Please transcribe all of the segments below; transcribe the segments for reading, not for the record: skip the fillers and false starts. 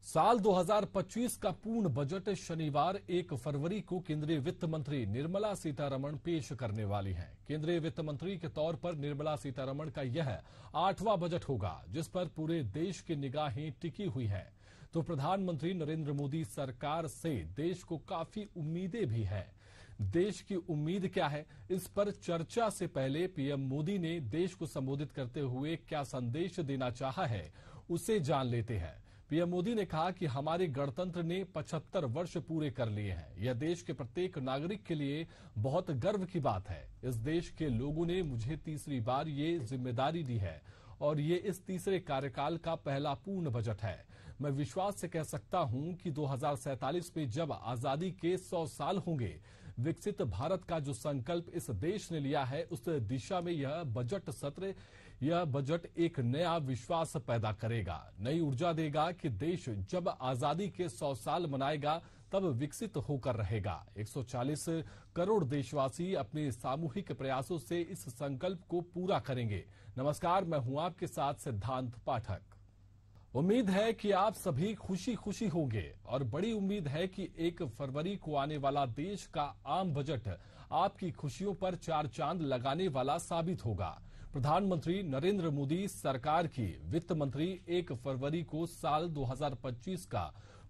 साल 2025 का पूर्ण बजट शनिवार 1 फरवरी को केंद्रीय वित्त मंत्री निर्मला सीतारमण पेश करने वाली हैं। केंद्रीय वित्त मंत्री के तौर पर निर्मला सीतारमण का यह 8वां बजट होगा, जिस पर पूरे देश की निगाहें टिकी हुई हैं। तो प्रधानमंत्री नरेंद्र मोदी सरकार से देश को काफी उम्मीदें भी हैं। देश की उम्मीद क्या है, इस पर चर्चा से पहले पीएम मोदी ने देश को संबोधित करते हुए क्या संदेश देना चाहा है, उसे जान लेते हैं। पीएम मोदी ने कहा कि हमारे गणतंत्र ने 75 वर्ष पूरे कर लिए हैं। यह देश के प्रत्येक नागरिक के लिए बहुत गर्व की बात है। इस देश के लोगों ने मुझे तीसरी बार ये जिम्मेदारी दी है और ये इस तीसरे कार्यकाल का पहला पूर्ण बजट है। मैं विश्वास से कह सकता हूं कि 2047 में जब आजादी के 100 साल होंगे, विकसित भारत का जो संकल्प इस देश ने लिया है, उस दिशा में यह बजट एक नया विश्वास पैदा करेगा, नई ऊर्जा देगा कि देश जब आजादी के 100 साल मनाएगा तब विकसित होकर रहेगा। 140 करोड़ देशवासी अपने सामूहिक प्रयासों से इस संकल्प को पूरा करेंगे। नमस्कार, मैं हूं आपके साथ सिद्धांत पाठक। उम्मीद है कि आप सभी खुशी खुशी होंगे और बड़ी उम्मीद है कि 1 फरवरी को आने वाला देश का आम बजट आपकी खुशियों पर चार चांद लगाने वाला साबित होगा। प्रधानमंत्री नरेंद्र मोदी सरकार की वित्त मंत्री 1 फरवरी को साल 2025 का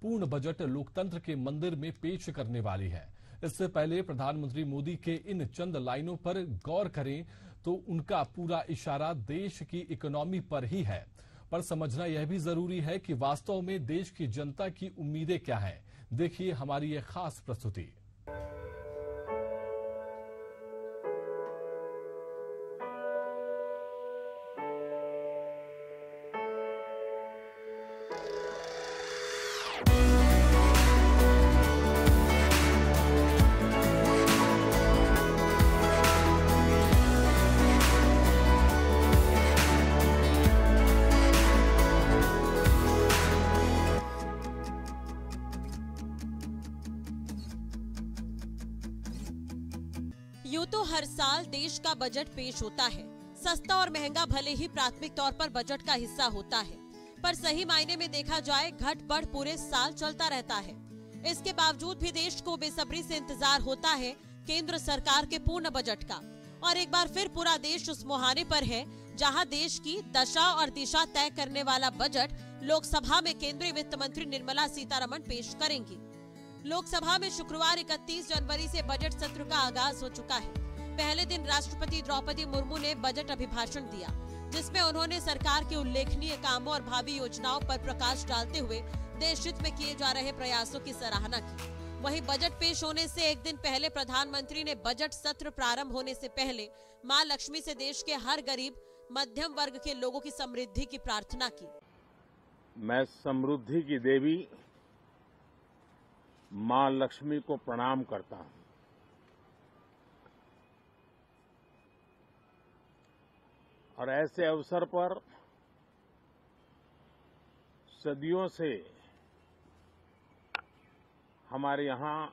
पूर्ण बजट लोकतंत्र के मंदिर में पेश करने वाली है। इससे पहले प्रधानमंत्री मोदी के इन चंद लाइनों पर गौर करें तो उनका पूरा इशारा देश की इकोनॉमी पर ही है। पर समझना यह भी जरूरी है कि वास्तव में देश की जनता की उम्मीदें क्या हैं। देखिए हमारी यह खास प्रस्तुति। यूं तो हर साल देश का बजट पेश होता है। सस्ता और महंगा भले ही प्राथमिक तौर पर बजट का हिस्सा होता है, पर सही मायने में देखा जाए घट बढ़ पूरे साल चलता रहता है। इसके बावजूद भी देश को बेसब्री से इंतजार होता है केंद्र सरकार के पूर्ण बजट का। और एक बार फिर पूरा देश उस मुहाने पर है जहां देश की दशा और दिशा तय करने वाला बजट लोकसभा में केंद्रीय वित्त मंत्री निर्मला सीतारमण पेश करेंगी। लोकसभा में शुक्रवार 31 जनवरी से बजट सत्र का आगाज हो चुका है। पहले दिन राष्ट्रपति द्रौपदी मुर्मू ने बजट अभिभाषण दिया, जिसमें उन्होंने सरकार के उल्लेखनीय कामों और भावी योजनाओं पर प्रकाश डालते हुए देश हित में किए जा रहे प्रयासों की सराहना की। वहीं बजट पेश होने से एक दिन पहले प्रधानमंत्री ने बजट सत्र प्रारंभ होने से पहले मां लक्ष्मी से देश के हर गरीब मध्यम वर्ग के लोगों की समृद्धि की प्रार्थना की। मैं समृद्धि की देवी मां लक्ष्मी को प्रणाम करता हूं। और ऐसे अवसर पर सदियों से हमारे यहां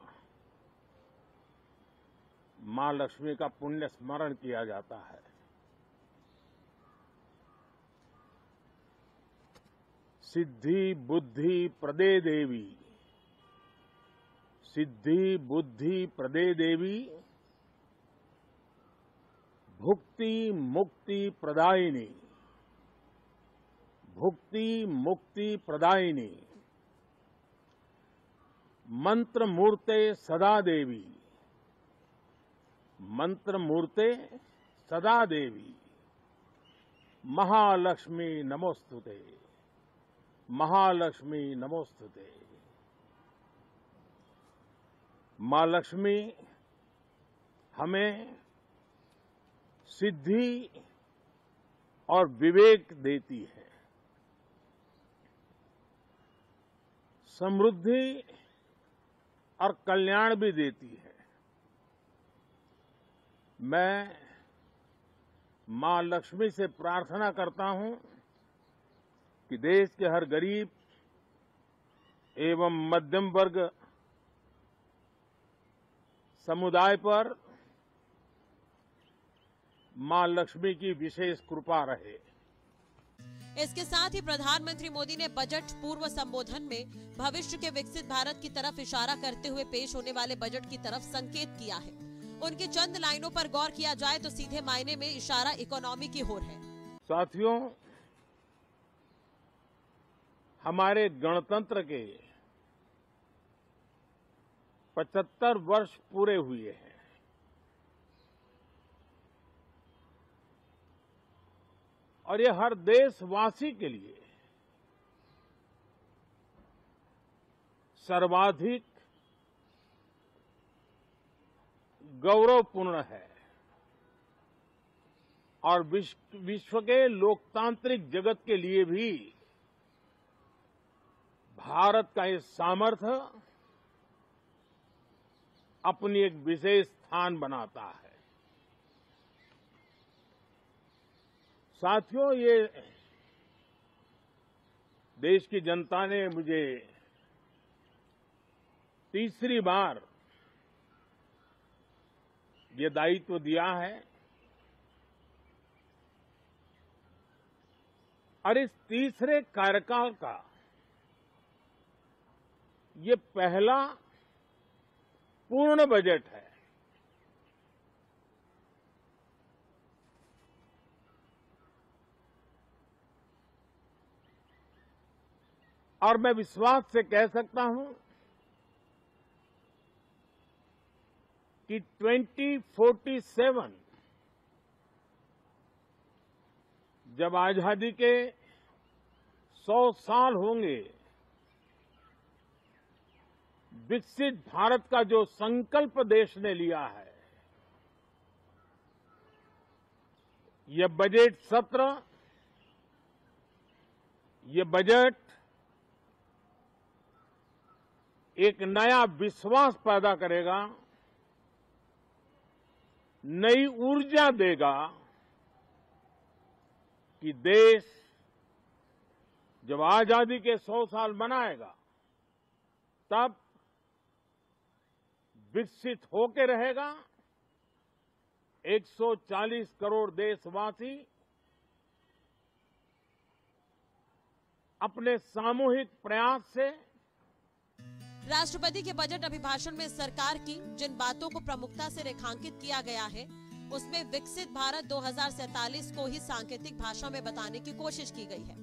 मां लक्ष्मी का पुण्य स्मरण किया जाता है। सिद्धि बुद्धि प्रदे देवी, सिद्धि बुद्धि प्रदे देवी, भुक्ति मुक्ति प्रदायिनी, भुक्ति मुक्ति प्रदायिनी, मंत्र मूर्ते सदा देवी, मंत्र मूर्ते सदा देवी, महालक्ष्मी नमोस्तुते, महालक्ष्मी नमोस्तुते। मां लक्ष्मी हमें सिद्धि और विवेक देती है, समृद्धि और कल्याण भी देती है। मैं मां लक्ष्मी से प्रार्थना करता हूं कि देश के हर गरीब एवं मध्यम वर्ग समुदाय पर मां लक्ष्मी की विशेष कृपा रहे। इसके साथ ही प्रधानमंत्री मोदी ने बजट पूर्व संबोधन में भविष्य के विकसित भारत की तरफ इशारा करते हुए पेश होने वाले बजट की तरफ संकेत किया है। उनकी चंद लाइनों पर गौर किया जाए तो सीधे मायने में इशारा इकोनॉमी की ओर है। साथियों, हमारे गणतंत्र के 75 वर्ष पूरे हुए हैं। और ये हर देशवासी के लिए सर्वाधिक गौरवपूर्ण है और विश्व के लोकतांत्रिक जगत के लिए भी भारत का ये सामर्थ्य अपनी एक विशेष स्थान बनाता है। साथियों, ये देश की जनता ने मुझे तीसरी बार ये दायित्व दिया है और इस तीसरे कार्यकाल का ये पहला पूर्ण बजट है। और मैं विश्वास से कह सकता हूं कि 2047 जब आजादी के 100 साल होंगे, विकसित भारत का जो संकल्प देश ने लिया है, यह बजट सत्र, ये बजट एक नया विश्वास पैदा करेगा, नई ऊर्जा देगा कि देश जब आजादी के 100 साल मनाएगा तब विकसित होकर रहेगा। 140 करोड़ देशवासी अपने सामूहिक प्रयास से। राष्ट्रपति के बजट अभिभाषण में सरकार की जिन बातों को प्रमुखता से रेखांकित किया गया है, उसमें विकसित भारत 2047 को ही सांकेतिक भाषा में बताने की कोशिश की गई है।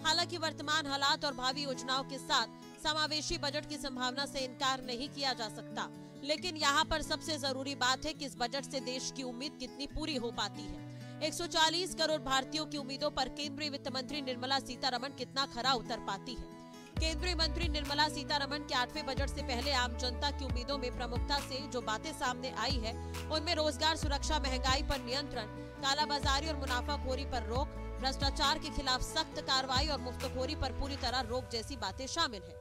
हालांकि वर्तमान हालात और भावी योजनाओं के साथ समावेशी बजट की संभावना से इनकार नहीं किया जा सकता, लेकिन यहाँ पर सबसे जरूरी बात है कि इस बजट से देश की उम्मीद कितनी पूरी हो पाती है। 140 करोड़ भारतीयों की उम्मीदों पर केंद्रीय वित्त मंत्री निर्मला सीतारमण कितना खरा उतर पाती है। केंद्रीय मंत्री निर्मला सीतारमण के 8वें बजट से पहले आम जनता की उम्मीदों में प्रमुखता से जो बातें सामने आई है, उनमें रोजगार सुरक्षा, महंगाई पर नियंत्रण, कालाबाजारी और मुनाफाखोरी पर रोक, भ्रष्टाचार के खिलाफ सख्त कार्रवाई और मुफ्तखोरी पर पूरी तरह रोक जैसी बातें शामिल है।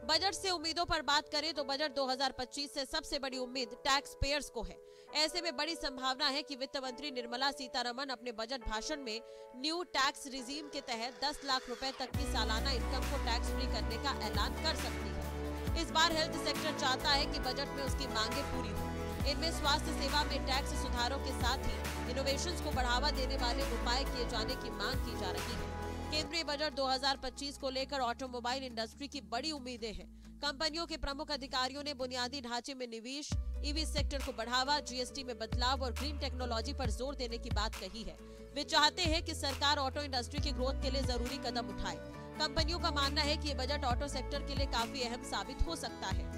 बजट से उम्मीदों पर बात करें तो बजट 2025 से सबसे बड़ी उम्मीद टैक्स पेयर्स को है। ऐसे में बड़ी संभावना है कि वित्त मंत्री निर्मला सीतारमण अपने बजट भाषण में न्यू टैक्स रिजीम के तहत 10 लाख रुपए तक की सालाना इनकम को टैक्स फ्री करने का ऐलान कर सकती है। इस बार हेल्थ सेक्टर चाहता है कि बजट में उसकी मांगे पूरी हो। इनमें स्वास्थ्य सेवा में टैक्स सुधारों के साथ ही इनोवेशंस को बढ़ावा देने वाले उपाय किए जाने की मांग की जा रही है। केंद्रीय बजट 2025 को लेकर ऑटोमोबाइल इंडस्ट्री की बड़ी उम्मीदें हैं। कंपनियों के प्रमुख अधिकारियों ने बुनियादी ढांचे में निवेश, ईवी सेक्टर को बढ़ावा, जीएसटी में बदलाव और ग्रीन टेक्नोलॉजी पर जोर देने की बात कही है। वे चाहते हैं कि सरकार ऑटो इंडस्ट्री की ग्रोथ के लिए जरूरी कदम उठाए। कंपनियों का मानना है कि ये बजट ऑटो सेक्टर के लिए काफी अहम साबित हो सकता है।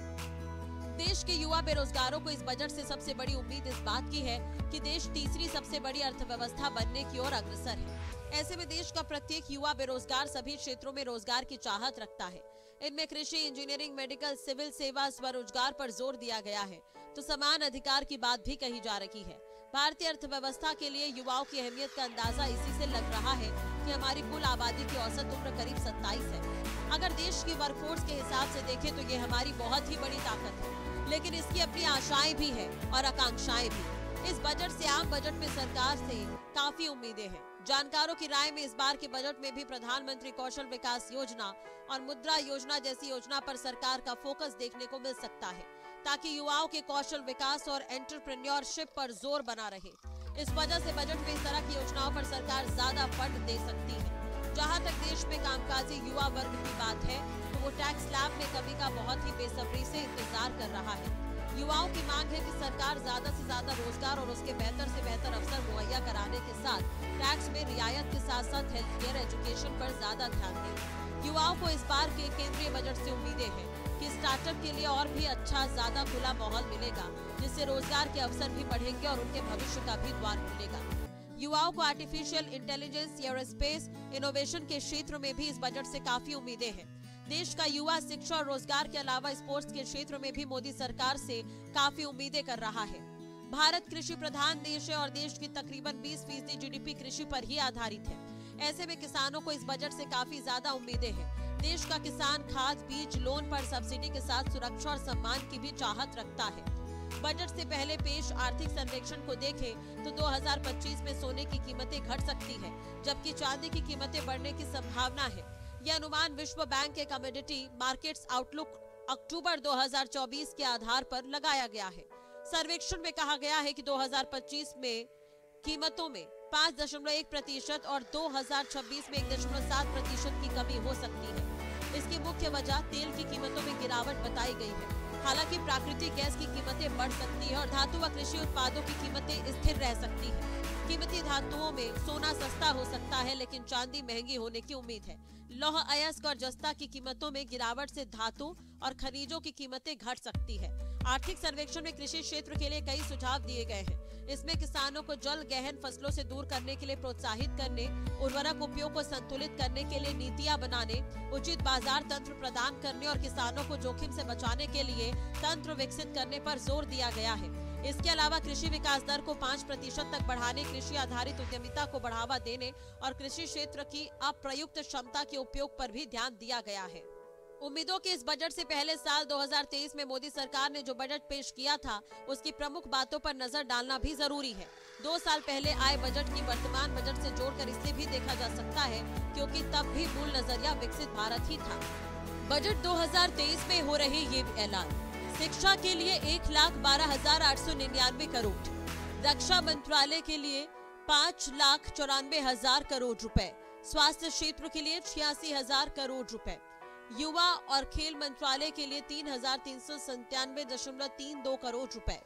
देश के युवा बेरोजगारों को इस बजट से सबसे बड़ी उम्मीद इस बात की है कि देश तीसरी सबसे बड़ी अर्थव्यवस्था बनने की ओर अग्रसर है। ऐसे में देश का प्रत्येक युवा बेरोजगार सभी क्षेत्रों में रोजगार की चाहत रखता है। इनमें कृषि, इंजीनियरिंग, मेडिकल, सिविल सेवा, स्वरोजगार पर जोर दिया गया है, तो समान अधिकार की बात भी कही जा रही है। भारतीय अर्थव्यवस्था के लिए युवाओं की अहमियत का अंदाजा इसी से लग रहा है कि हमारी कुल आबादी की औसत उम्र करीब 27 है। अगर देश की वर्कफोर्स के हिसाब से देखें तो ये हमारी बहुत ही बड़ी ताकत है, लेकिन इसकी अपनी आशाएं भी है और आकांक्षाएं भी। इस बजट से आम बजट में सरकार से काफी उम्मीदें हैं। जानकारों की राय में इस बार के बजट में भी प्रधानमंत्री कौशल विकास योजना और मुद्रा योजना जैसी योजना पर सरकार का फोकस देखने को मिल सकता है, ताकि युवाओं के कौशल विकास और एंटरप्रेन्योरशिप पर जोर बना रहे। इस वजह से बजट में इस तरह की योजनाओं पर सरकार ज्यादा फंड दे सकती है। जहां तक देश में कामकाजी युवा वर्ग की बात है तो वो टैक्स स्लैब में कमी का बहुत ही बेसब्री से इंतजार कर रहा है। युवाओं की मांग है कि सरकार ज्यादा से ज्यादा रोजगार और उसके बेहतर से बेहतर अवसर मुहैया कराने के साथ टैक्स में रियायत के साथ साथ हेल्थ केयर एजुकेशन पर ज्यादा ध्यान दे। युवाओं को इस बार के केंद्रीय बजट से उम्मीदें हैं कि स्टार्टअप के लिए और भी अच्छा ज्यादा खुला माहौल मिलेगा, जिससे रोजगार के अवसर भी बढ़ेंगे और उनके भविष्य का भी द्वार खुलेगा। युवाओं को आर्टिफिशियल इंटेलिजेंस, एयरोस्पेस, इनोवेशन के क्षेत्र में भी इस बजट से काफी उम्मीदें हैं। देश का युवा शिक्षा और रोजगार के अलावा स्पोर्ट्स के क्षेत्र में भी मोदी सरकार से काफी उम्मीदें कर रहा है। भारत कृषि प्रधान देश है और देश की तकरीबन 20% जीडीपी कृषि पर ही आधारित है। ऐसे में किसानों को इस बजट से काफी ज्यादा उम्मीदें हैं। देश का किसान खाद, बीज, लोन पर सब्सिडी के साथ सुरक्षा और सम्मान की भी चाहत रखता है। बजट से पहले पेश आर्थिक सर्वेक्षण को देखें तो 2025 में सोने की कीमतें घट सकती है, जबकि चांदी की कीमतें बढ़ने की संभावना है। यह अनुमान विश्व बैंक के कमोडिटी मार्केट्स आउटलुक अक्टूबर 2024 के आधार पर लगाया गया है। सर्वेक्षण में कहा गया है कि 2025 में कीमतों में 5.1% और 2026 में 1.7% की कमी हो सकती है। इसकी मुख्य वजह तेल की कीमतों में गिरावट बताई गई है। हालांकि प्राकृतिक गैस की कीमतें बढ़ सकती है और धातु व कृषि उत्पादों की कीमतें स्थिर रह सकती है। कीमती धातुओं में सोना सस्ता हो सकता है, लेकिन चांदी महंगी होने की उम्मीद है। लौह अयस्क और जस्ता की कीमतों में गिरावट से धातु और खनिजों की कीमतें घट सकती है। आर्थिक सर्वेक्षण में कृषि क्षेत्र के लिए कई सुझाव दिए गए हैं। इसमें किसानों को जल गहन फसलों से दूर करने के लिए प्रोत्साहित करने, उर्वरक उपयोग को संतुलित करने के लिए नीतियां बनाने, उचित बाजार तंत्र प्रदान करने और किसानों को जोखिम से बचाने के लिए तंत्र विकसित करने पर जोर दिया गया है। इसके अलावा कृषि विकास दर को 5% तक बढ़ाने, कृषि आधारित उद्यमिता को बढ़ावा देने और कृषि क्षेत्र की अप्रयुक्त क्षमता के उपयोग पर भी ध्यान दिया गया है। उम्मीदों के इस बजट से पहले साल 2023 में मोदी सरकार ने जो बजट पेश किया था, उसकी प्रमुख बातों पर नजर डालना भी जरूरी है। 2 साल पहले आए बजट की वर्तमान बजट से जोड़कर इसे भी देखा जा सकता है, क्योंकि तब भी मूल नजरिया विकसित भारत ही था। बजट 2023 में हो रहे ये ऐलान: शिक्षा के लिए 1,12,899 करोड़, रक्षा मंत्रालय के लिए 5,94,000 करोड़ रुपए, स्वास्थ्य क्षेत्र के लिए 86,000 करोड़ रुपए, युवा और खेल मंत्रालय के लिए 3,397.32 करोड़ रुपए,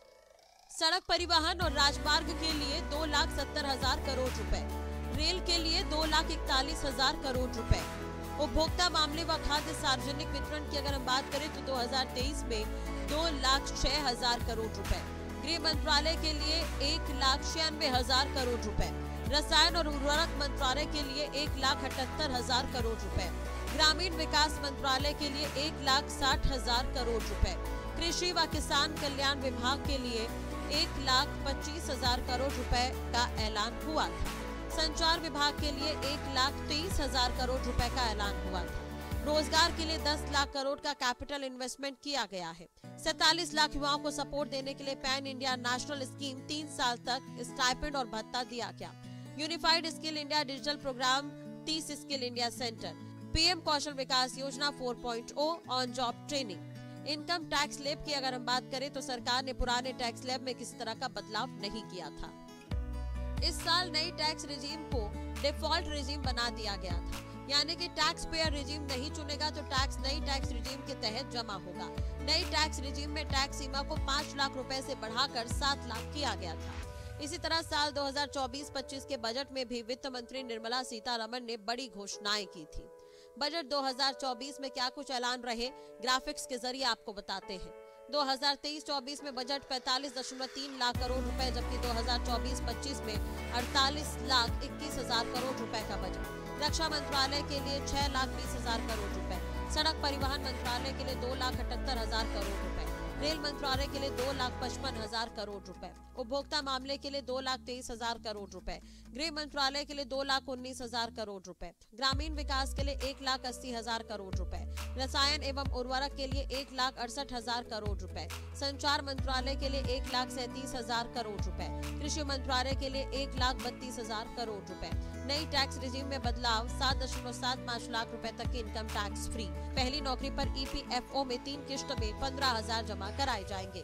सड़क परिवहन और राजमार्ग के लिए 2,70,000 करोड़ रुपए, रेल के लिए 2,41,000 करोड़ रुपए, उपभोक्ता मामले व खाद्य सार्वजनिक वितरण की अगर हम बात करें तो 2023 में 2,06,000 करोड़ रुपए, गृह मंत्रालय के लिए 1,96,000 करोड़ रुपए, रसायन और उर्वरक मंत्रालय के लिए 1,78,000 करोड़ रुपए, ग्रामीण विकास मंत्रालय के लिए 1,60,000 करोड़ रुपए, कृषि व किसान कल्याण विभाग के लिए 1,25,000 करोड़ रुपए का ऐलान हुआ था। संचार विभाग के लिए 1,23,000 करोड़ रुपए का ऐलान हुआ था। रोजगार के लिए 10 लाख करोड़ का कैपिटल इन्वेस्टमेंट किया गया है। 47 लाख युवाओं को सपोर्ट देने के लिए पैन इंडिया नेशनल स्कीम 3 साल तक स्टाइपेंड और भत्ता दिया गया। Unified skill India digital programme, 30 skill India centre, PM Kaushal Vikas Yojana 4.0, on job training. Income tax slab की अगर हम बात करें तो सरकार ने पुराने टैक्स स्लैब में किसी तरह का बदलाव नहीं किया था। इस साल नई टैक्स रिजीम को डिफॉल्ट रिजीम बना दिया गया था, यानी कि टैक्स पेयर रिजीम नहीं चुनेगा तो टैक्स नई टैक्स रिजीम के तहत जमा होगा। नई टैक्स रिजीम में टैक्स सीमा को 5 लाख रुपए से बढ़ाकर 7 लाख किया गया था। इसी तरह साल 2024-25 के बजट में भी वित्त मंत्री निर्मला सीतारमण ने बड़ी घोषणाएं की थी। बजट 2024 में क्या कुछ ऐलान रहे, ग्राफिक्स के जरिए आपको बताते हैं। 2023-24 में बजट 45.3 लाख करोड़ रुपए, जबकि 2024-25 में 48,21,000 करोड़ रुपए का बजट। रक्षा मंत्रालय के लिए 6,20,000 करोड़ रुपए, सड़क परिवहन मंत्रालय के लिए 2,78,000 करोड़ रुपए, रेल मंत्रालय के लिए 2,55,000 करोड़ रुपए, उपभोक्ता मामले के लिए 2,23,000 करोड़ रुपए, गृह मंत्रालय के लिए 2,19,000 करोड़ रुपए, ग्रामीण विकास के लिए 1,80,000 करोड़ रुपए, रसायन एवं उर्वरक के लिए 1,68,000 करोड़ रुपए, संचार मंत्रालय के लिए 1,37,000 करोड़ रुपए, कृषि मंत्रालय के लिए 1,32,000 करोड़ रुपए। नई टैक्स रिजीम में बदलाव: 7.75 लाख रुपए तक की इनकम टैक्स फ्री, पहली नौकरी पर EPFO में 3 किश्त में 15,000 जमा कराए जाएंगे।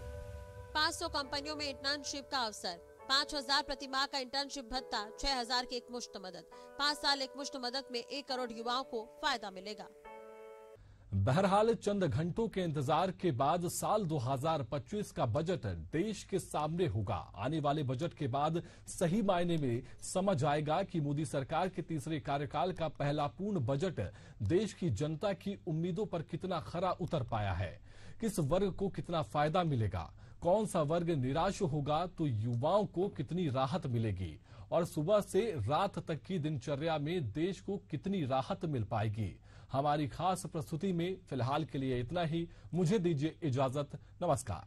500 कंपनियों में इंटर्नशिप का अवसर, 5,000 प्रति माह का इंटर्नशिप भत्ता, 6,000 की एकमुश्त मदद, 5 साल एकमुश्त मदद में 1 करोड़ युवाओं को फायदा मिलेगा। बहरहाल चंद घंटों के इंतजार के बाद साल 2025 का बजट देश के सामने होगा। आने वाले बजट के बाद सही मायने में समझ आएगा कि मोदी सरकार के तीसरे कार्यकाल का पहला पूर्ण बजट देश की जनता की उम्मीदों पर कितना खरा उतर पाया है, किस वर्ग को कितना फायदा मिलेगा, कौन सा वर्ग निराश होगा तो युवाओं को कितनी राहत मिलेगी और सुबह से रात तक की दिनचर्या में देश को कितनी राहत मिल पाएगी। हमारी खास प्रस्तुति में फिलहाल के लिए इतना ही। मुझे दीजिए इजाजत। नमस्कार।